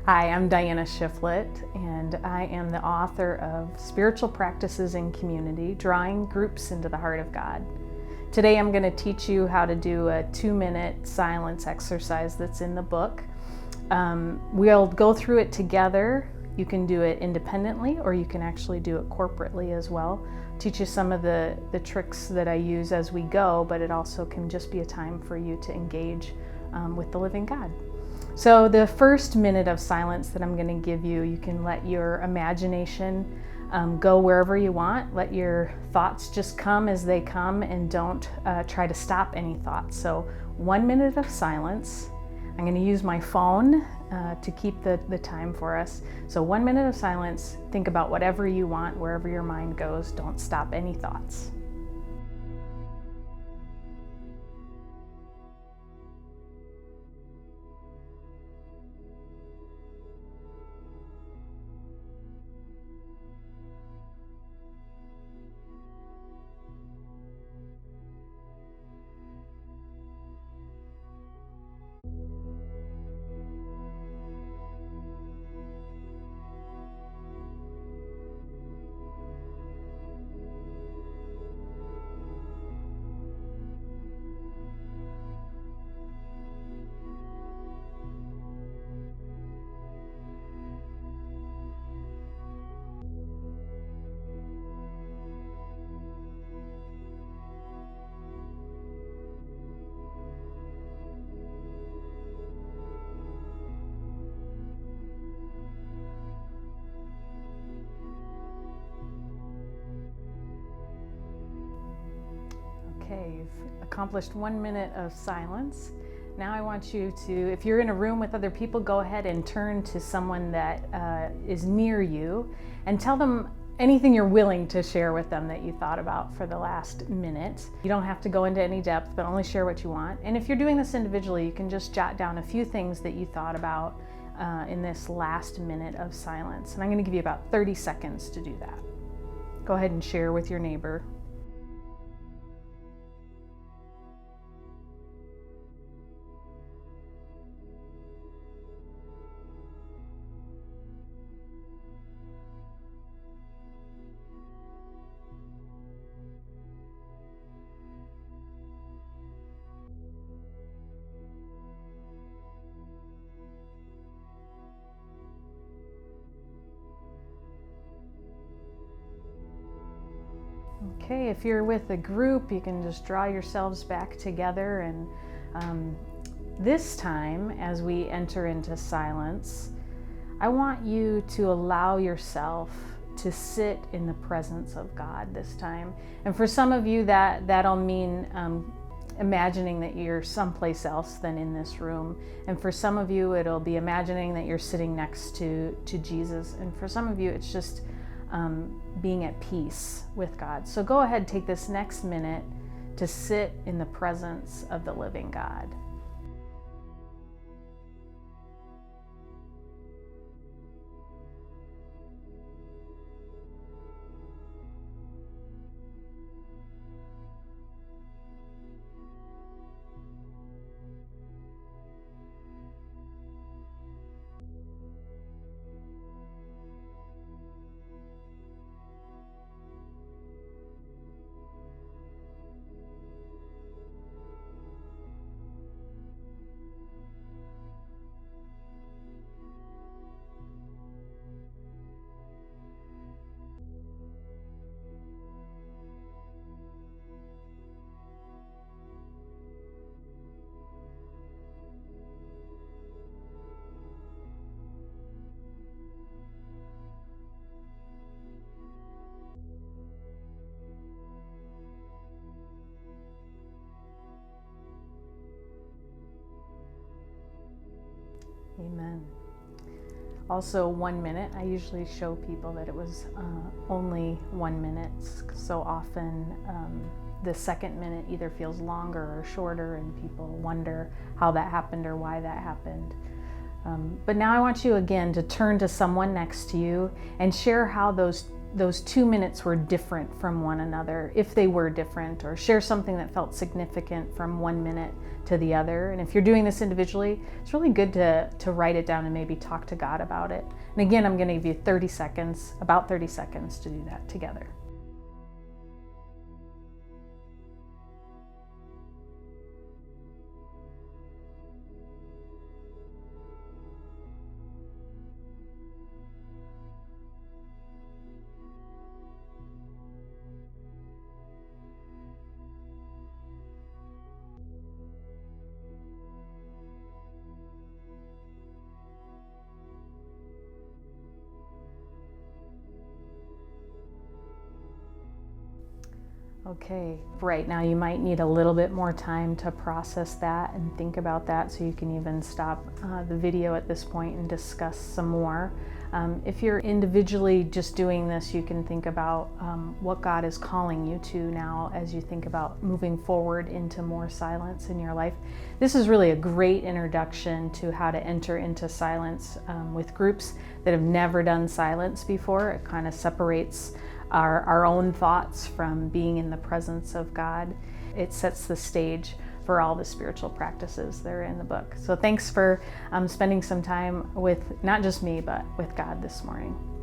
Hi, I'm Diana Shiflett, and I am the author of Spiritual Practices in Community, Drawing Groups into the Heart of God. Today I'm going to teach you how to do a 2-minute silence exercise that's in the book. We'll go through it together. You can do it independently, or you can actually do it corporately as well. Teach you some of the tricks that I use as we go, but it also can just be a time for you to engage with the living God. So the first minute of silence that I'm going to give you, you can let your imagination go wherever you want. Let your thoughts just come as they come, and don't try to stop any thoughts. So 1 minute of silence. I'm going to use my phone to keep the time for us. So 1 minute of silence. Think about whatever you want, wherever your mind goes. Don't stop any thoughts. Okay, you've accomplished 1 minute of silence. Now I want you to, if you're in a room with other people, go ahead and turn to someone that is near you and tell them anything you're willing to share with them that you thought about for the last minute. You don't have to go into any depth, but only share what you want. And if you're doing this individually, you can just jot down a few things that you thought about in this last minute of silence. And I'm going to give you about 30 seconds to do that. Go ahead and share with your neighbor. Okay, if you're with a group, you can just draw yourselves back together, and this time, as we enter into silence, I want you to allow yourself to sit in the presence of God this time. And for some of you, that'll mean imagining that you're someplace else than in this room. And for some of you, it'll be imagining that you're sitting next to Jesus. And for some of you, it's just being at peace with God. So go ahead, take this next minute to sit in the presence of the living God. Amen. Also 1 minute. I usually show people that it was only 1 minute. So often the second minute either feels longer or shorter, and people wonder how that happened or why that happened. But now I want you again to turn to someone next to you and share how those those 2 minutes were different from one another, if they were different, or share something that felt significant from 1 minute to the other. And if you're doing this individually, it's really good to write it down and maybe talk to God about it. And again, I'm going to give you 30 seconds, about 30 seconds to do that together. Okay, right now you might need a little bit more time to process that and think about that, so you can even stop the video at this point and discuss some more. If you're individually just doing this, you can think about what God is calling you to now as you think about moving forward into more silence in your life. This is really a great introduction to how to enter into silence with groups that have never done silence before. It kind of separates our own thoughts from being in the presence of God. It sets the stage for all the spiritual practices that are in the book. So thanks for spending some time with not just me, but with God this morning.